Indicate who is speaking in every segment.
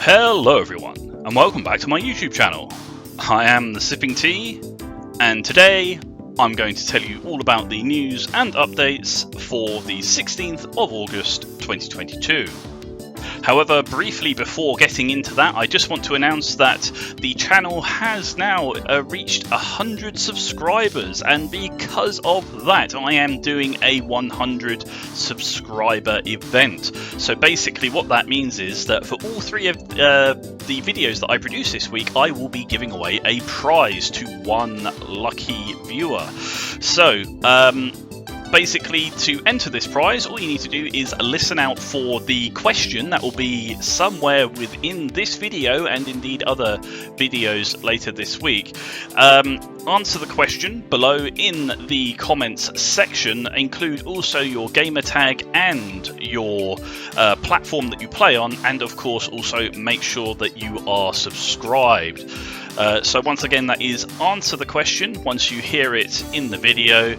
Speaker 1: Hello everyone, and welcome back to my YouTube channel. I am the Sipping Tea, and today I'm going to tell you all about the news and updates for the 16th of August 2022. However, briefly before getting into that, I just want to announce that the channel has now reached 100 subscribers, and because of that I am doing a 100 subscriber event. So basically what that means is that for all three of the videos that I produce this week, I will be giving away a prize to one lucky viewer. So basically, to enter this prize, all you need to do is listen out for the question that will be somewhere within this video and indeed other videos later this week. Answer the question below in the comments section. Include also your gamer tag and your platform that you play on, and of course also make sure that you are subscribed. So once again, that is answer the question once you hear it in the video.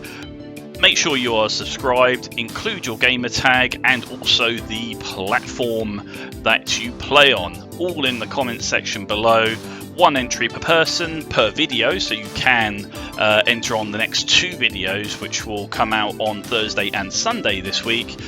Speaker 1: Make sure you are subscribed, include your gamer tag and also the platform that you play on, all in the comments section below. One entry per person per video, so you can enter on the next two videos which will come out on Thursday and Sunday this week.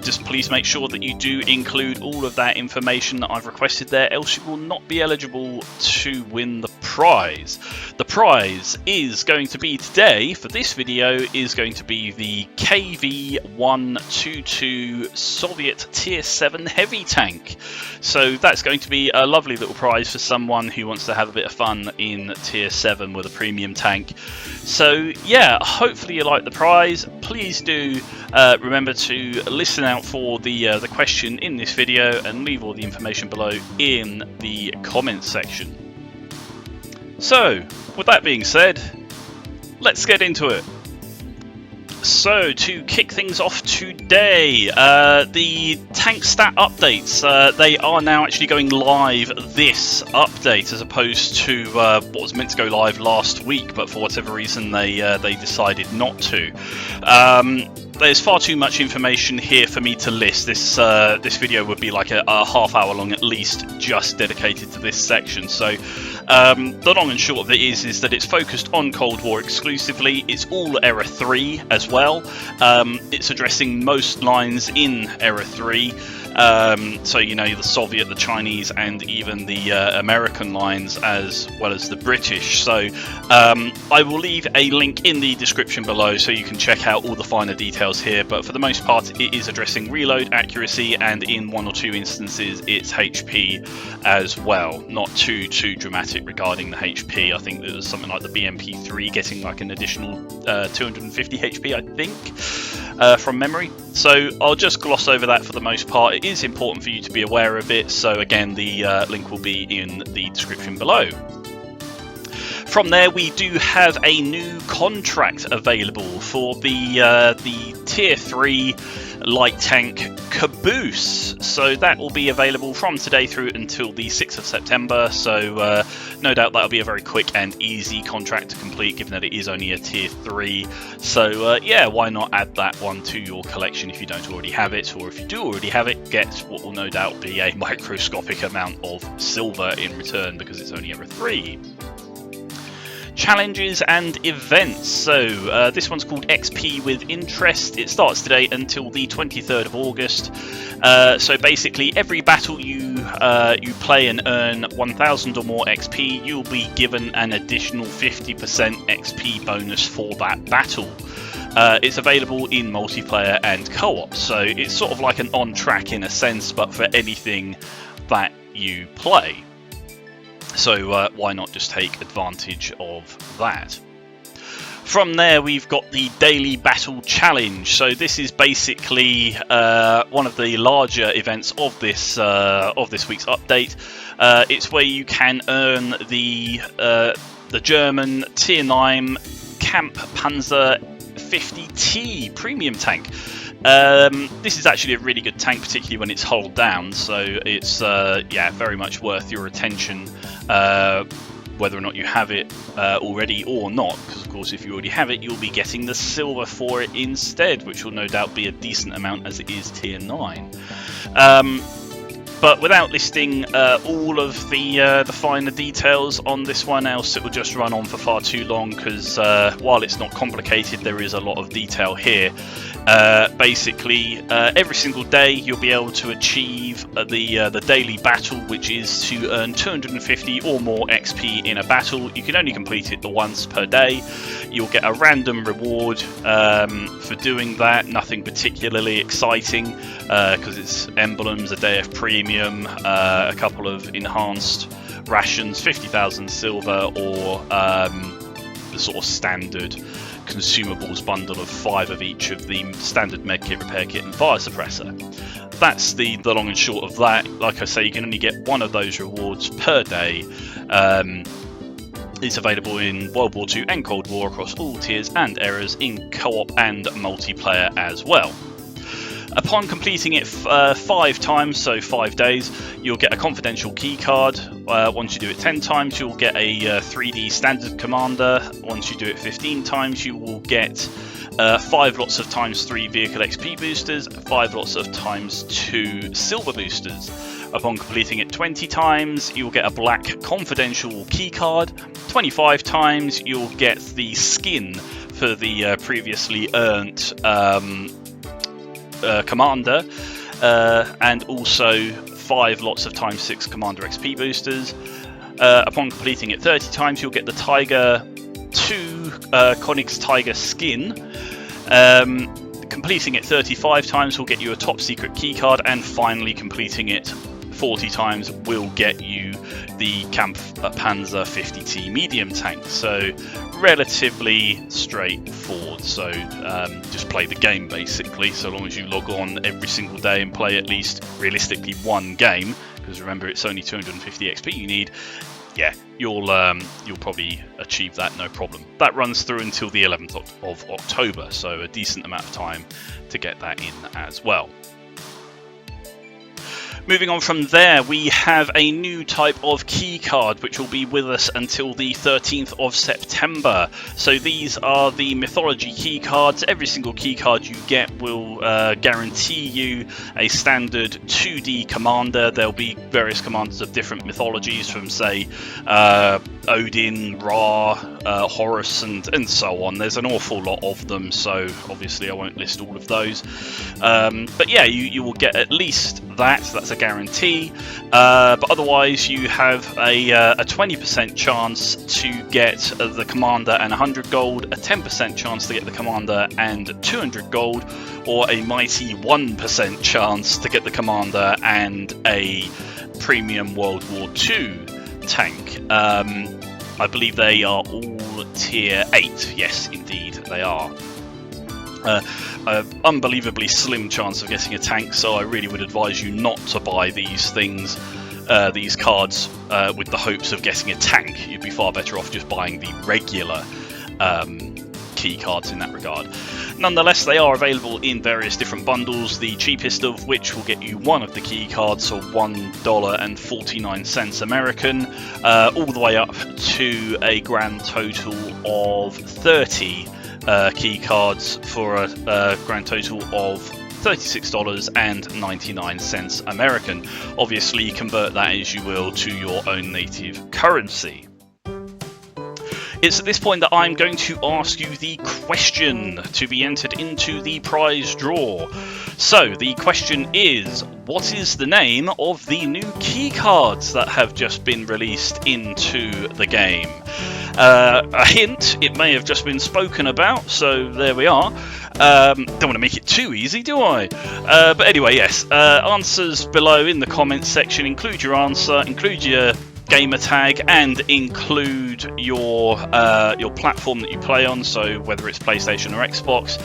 Speaker 1: Just please make sure that you do include all of that information that I've requested there, else you will not be eligible to win the prize. The prize is going to be today, for this video, is going to be the KV-122 Soviet Tier 7 heavy tank. So that's going to be a lovely little prize for someone who wants to have a bit of fun in Tier 7 with a premium tank. So yeah, hopefully you like the prize. Please do remember to listen out for the question in this video and leave all the information below in the comments section. So, with that being said, let's get into it. So, to kick things off today, the tank stat updates, they are now actually going live this update, as opposed to what was meant to go live last week, but for whatever reason they decided not to. There's far too much information here for me to list. This video would be like a half hour long at least, just dedicated to this section. So the long and short of it is that it's focused on Cold War exclusively. It's all Era 3 as well. It's addressing most lines in Era 3. So you know, the Soviet, the Chinese, and even the American lines, as well as the British. So I will leave a link in the description below so you can check out all the finer details here, but for the most part it is addressing reload accuracy, and in one or two instances it's HP as well. Not too dramatic regarding the HP. I think there was something like the BMP3 getting like an additional 250 HP, I think, from memory. So I'll just gloss over that for the most part. It is important for you to be aware of it, so again the link will be in the description below. From there, we do have a new contract available for the Tier 3 light tank Caboose. So that will be available from today through until the 6th of September. So no doubt that'll be a very quick and easy contract to complete, given that it is only a Tier 3. So yeah, why not add that one to your collection if you don't already have it, or if you do already have it, get what will no doubt be a microscopic amount of silver in return, because it's only Era 3. Challenges and events. So this one's called XP with Interest. It starts today until the 23rd of August. So basically, every battle you play and earn 1,000 or more XP, you'll be given an additional 50% XP bonus for that battle. It's available in multiplayer and co-op, so it's sort of like an on-track in a sense, but for anything that you play. So why not just take advantage of that? From there, we've got the Daily Battle Challenge. So this is basically one of the larger events of this week's update. It's where you can earn the German Tier 9 Camp Panzer 50T premium tank. This is actually a really good tank, particularly when it's hull down, so it's yeah, very much worth your attention, whether or not you have it already or not, because of course if you already have it you'll be getting the silver for it instead, which will no doubt be a decent amount as it is Tier 9. But without listing all of the finer details on this one, else it will just run on for far too long, because while it's not complicated, there is a lot of detail here. Basically, every single day you'll be able to achieve the daily battle, which is to earn 250 or more XP in a battle. You can only complete it once per day. You'll get a random reward for doing that, nothing particularly exciting, because it's emblems, a day of premium, a couple of enhanced rations, 50,000 silver, or the sort of standard consumables bundle of 5 of each of the standard medkit, repair kit and fire suppressor. That's the long and short of that. Like I say, you can only get one of those rewards per day. It's available in World War II and Cold War across all tiers and eras, in co-op and multiplayer as well. Upon completing it 5 times, so 5 days, you'll get a confidential key card. Once you do it 10 times, you'll get a 3D standard commander. Once you do it 15 times, you will get 5 lots of ×3 vehicle XP boosters, 5 lots of ×2 silver boosters. Upon completing it 20 times, you'll get a black confidential key card. 25 times, you'll get the skin for the previously earned commander, and also 5 lots of ×6 commander XP boosters. Upon completing it 30 times, you'll get the Tiger 2 Konig's Tiger skin. Completing it 35 times will get you a top secret key card, and finally completing it 40 times will get you the Kampfpanzer 50T medium tank. So relatively straightforward. So just play the game basically, so long as you log on every single day and play at least realistically one game, because remember it's only 250 XP you need. Yeah, you'll probably achieve that no problem. That runs through until the 11th of October, so a decent amount of time to get that in as well. Moving on from there, we have a new type of key card which will be with us until the 13th of September. So these are the mythology key cards. Every single key card you get will guarantee you a standard 2D commander. There'll be various commanders of different mythologies, from say Odin, Ra, Horus and so on. There's an awful lot of them, so obviously I won't list all of those. But yeah, you will get at least that. That's a guarantee, but otherwise you have a 20% chance to get the commander and 100 gold, a 10% chance to get the commander and 200 gold, or a mighty 1% chance to get the commander and a premium World War II tank. I believe they are all tier 8, yes indeed they are. Unbelievably slim chance of getting a tank, so I really would advise you not to buy these things, these cards, with the hopes of getting a tank. You'd be far better off just buying the regular key cards in that regard. Nonetheless, they are available in various different bundles, the cheapest of which will get you one of the key cards for $1.49 American, all the way up to a grand total of 30 key cards for a grand total of $36.99 American. Obviously, convert that as you will to your own native currency. It's at this point that I'm going to ask you the question to be entered into the prize draw. So the question is, what is the name of the new key cards that have just been released into the game? A hint, it may have just been spoken about, so there we are. Don't want to make it too easy, do I? But anyway, yes, answers below in the comments section. Include your answer, include your gamer tag, and include your platform that you play on, so whether it's PlayStation or Xbox,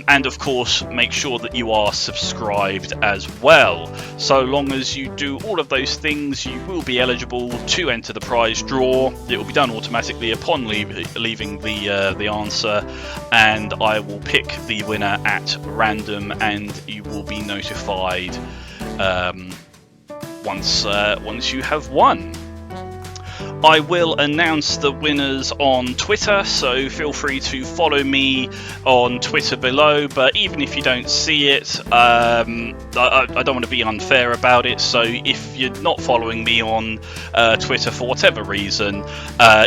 Speaker 1: and of course make sure that you are subscribed as well. So long as you do all of those things, you will be eligible to enter the prize draw. It will be done automatically upon leaving the answer, and I will pick the winner at random, and you will be notified once you have won. I will announce the winners on Twitter, so feel free to follow me on Twitter below. But even if you don't see it, I don't want to be unfair about it. So if you're not following me on Twitter for whatever reason,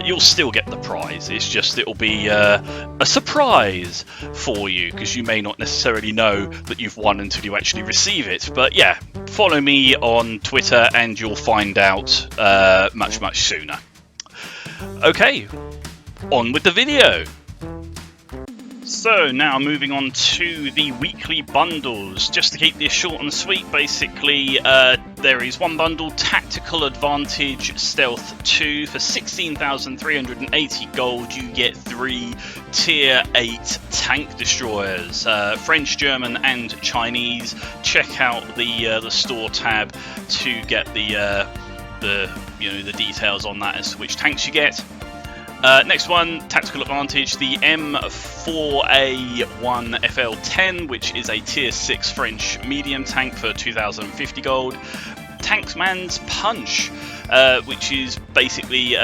Speaker 1: you'll still get the prize. It's just it'll be a surprise for you, because you may not necessarily know that you've won until you actually receive it. But yeah, follow me on Twitter and you'll find out much sooner. Okay, on with the video. So now moving on to the weekly bundles. Just to keep this short and sweet, basically there is one bundle, Tactical Advantage Stealth 2 for 16,380 gold. You get 3 Tier 8 tank destroyers, French, German and Chinese. Check out the store tab to get the details on that as to which tanks you get. Next one, Tactical Advantage, the M4A1FL10, which is a Tier 6 French medium tank for 2,050 gold. Tanksman's Punch, which is basically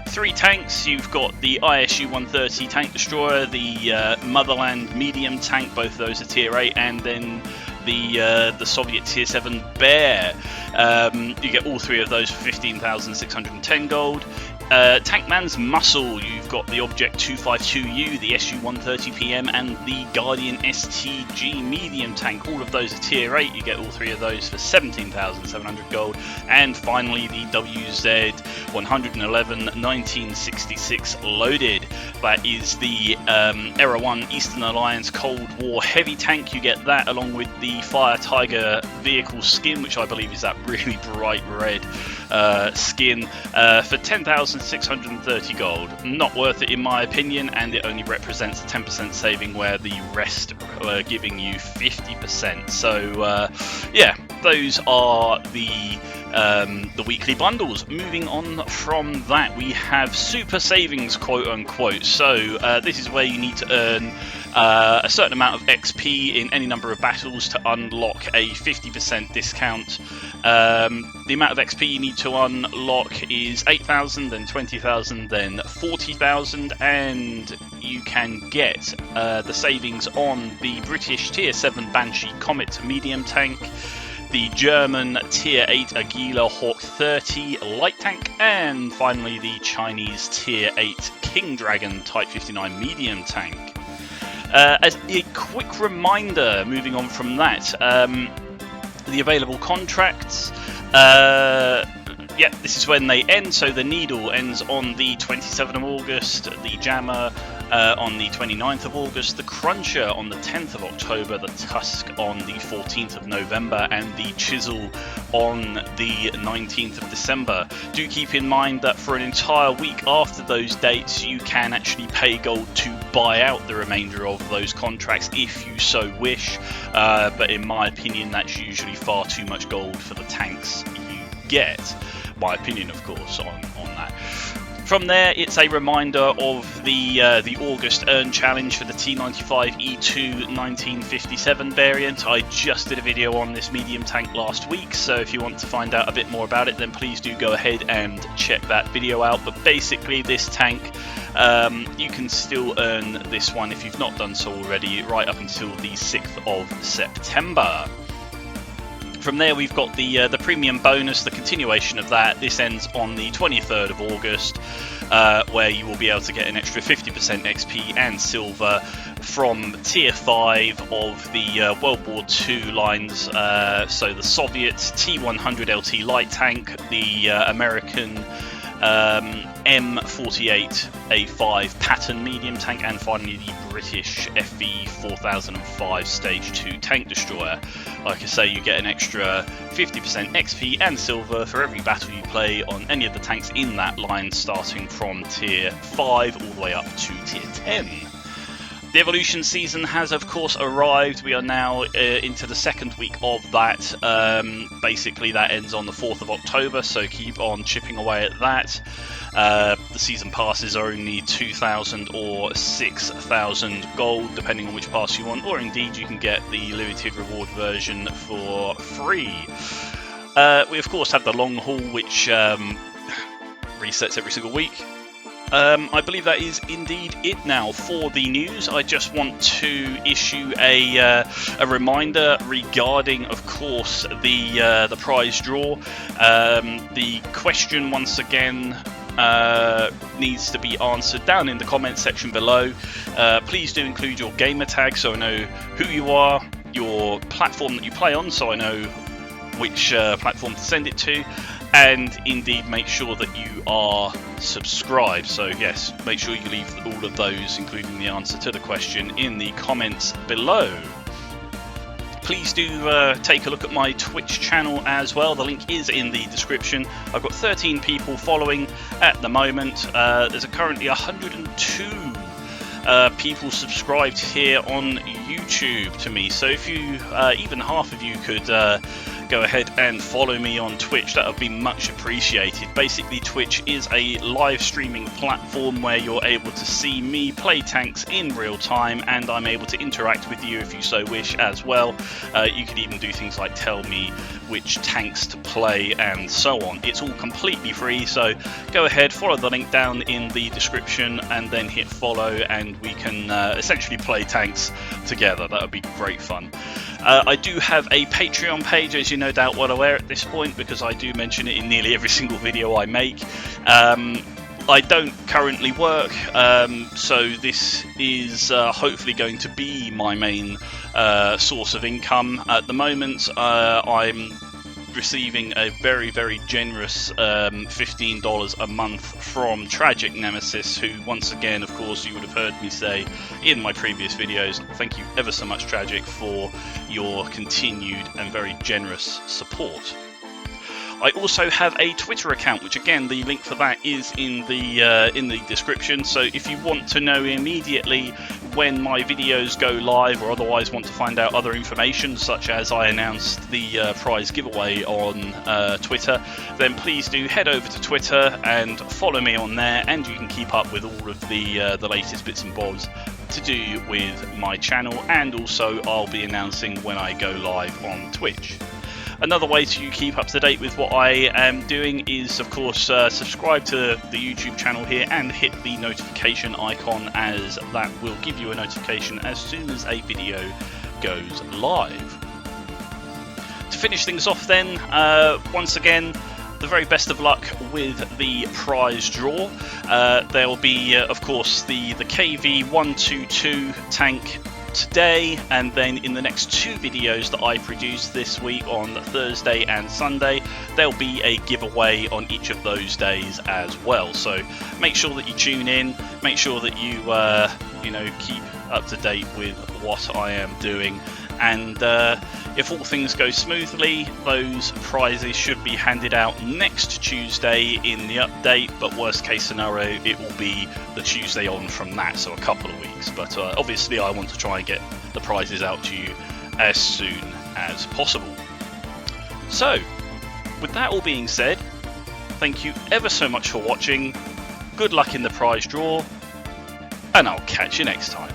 Speaker 1: 3 tanks. You've got the ISU 130 tank destroyer, the Motherland medium tank, both of those are Tier 8, and then the Soviet Tier 7 Bear. You get all 3 of those for 15,610 gold. Tankman's Muscle, you've got the Object 252U, the SU-130PM and the Guardian STG medium tank. All of those are Tier 8, you get all 3 of those for 17,700 gold. And finally the WZ-111 1966 loaded. That is the Era 1 Eastern Alliance Cold War heavy tank. You get that along with the Fire Tiger vehicle skin, which I believe is that really bright red skin, for 10,630 gold. Not worth it in my opinion, and it only represents a 10% saving where the rest were giving you 50%. So yeah, those are the weekly bundles. Moving on from that, we have super savings, quote unquote. So this is where you need to earn a certain amount of XP in any number of battles to unlock a 50% discount. The amount of XP you need to unlock is 8,000, then 20,000, then 40,000, and you can get the savings on the British Tier 7 Banshee Comet medium tank, the German Tier 8 Aguila Hawk 30 light tank, and finally the Chinese Tier 8 King Dragon Type 59 medium tank. As a quick reminder, moving on from that, the available contracts, yeah, this is when they end. So the Needle ends on the 27th of August, the Jammer on the 29th of August, the Cruncher on the 10th of October, the Tusk on the 14th of November, and the Chisel on the 19th of December. Do keep in mind that for an entire week after those dates, you can actually pay gold to buy out the remainder of those contracts if you so wish, but in my opinion that's usually far too much gold for the tanks you get. My opinion, of course, on that. From there, it's a reminder of the August Earn Challenge for the T95E2 1957 variant. I just did a video on this medium tank last week, so if you want to find out a bit more about it, then please do go ahead and check that video out. But basically, this tank, you can still earn this one if you've not done so already, right up until the 6th of September. From there, we've got the premium bonus, the continuation of that. This ends on the 23rd of August, where you will be able to get an extra 50% XP and silver from Tier 5 of the World War II lines. So the Soviet T100 LT light tank, the American M48A5 pattern medium tank, and finally the British FV 4005 Stage 2 tank destroyer. Like I say, you get an extra 50% XP and silver for every battle you play on any of the tanks in that line, starting from Tier 5 all the way up to Tier 10. The Evolution season has, of course, arrived. We are now into the second week of that. Basically, that ends on the 4th of October, so keep on chipping away at that. The season passes are only 2,000 or 6,000 gold, depending on which pass you want, or indeed you can get the limited reward version for free. We, of course, have the long haul, which resets every single week. I believe that is indeed it now for the news. I just want to issue a reminder regarding, of course, the prize draw. The question, once again, needs to be answered down in the comments section below. Please do include your gamer tag so I know who you are, your platform that you play on so I know which platform to send it to, and indeed make sure that you are subscribed. So yes, make sure you leave all of those, including the answer to the question, in the comments below. Please do take a look at my Twitch channel as well. The link is in the description. I've got 13 people following at the moment. There's currently 102 people subscribed here on YouTube to me. So if you, even half of you could go ahead and follow me on Twitch, that would be much appreciated. Basically, Twitch is a live streaming platform where you're able to see me play tanks in real time, and I'm able to interact with you if you so wish as well. You could even do things like tell me which tanks to play and so on. It's all completely free, so go ahead, follow the link down in the description and then hit follow, and we can essentially play tanks together. That would be great fun. I do have a Patreon page, as you're no doubt well aware at this point, because I do mention it in nearly every single video I make. I don't currently work, so this is hopefully going to be my main source of income. At the moment, I'm receiving a very, very generous $15 a month from Tragic Nemesis, who, once again, of course, you would have heard me say in my previous videos, thank you ever so much, Tragic, for your continued and very generous support. I also have a Twitter account, which again, the link for that is in the description. So if you want to know immediately when my videos go live, or otherwise want to find out other information, such as I announced the prize giveaway on Twitter, then please do head over to Twitter and follow me on there, and you can keep up with all of the latest bits and bobs to do with my channel, and also I'll be announcing when I go live on Twitch. Another way to keep up to date with what I am doing is, of course, subscribe to the YouTube channel here and hit the notification icon, as that will give you a notification as soon as a video goes live. To finish things off then, once again, the very best of luck with the prize draw. There will be, of course, the KV-122 tank today, and then in the next two videos that I produce this week on Thursday and Sunday, there'll be a giveaway on each of those days as well. So make sure that you tune in, make sure that you keep up to date with what I am doing, and if all things go smoothly, those prizes should be handed out next Tuesday in the update, but worst case scenario, it will be the Tuesday on from that, so a couple of weeks. But obviously I want to try and get the prizes out to you as soon as possible. So, with that all being said, thank you ever so much for watching, good luck in the prize draw, and I'll catch you next time.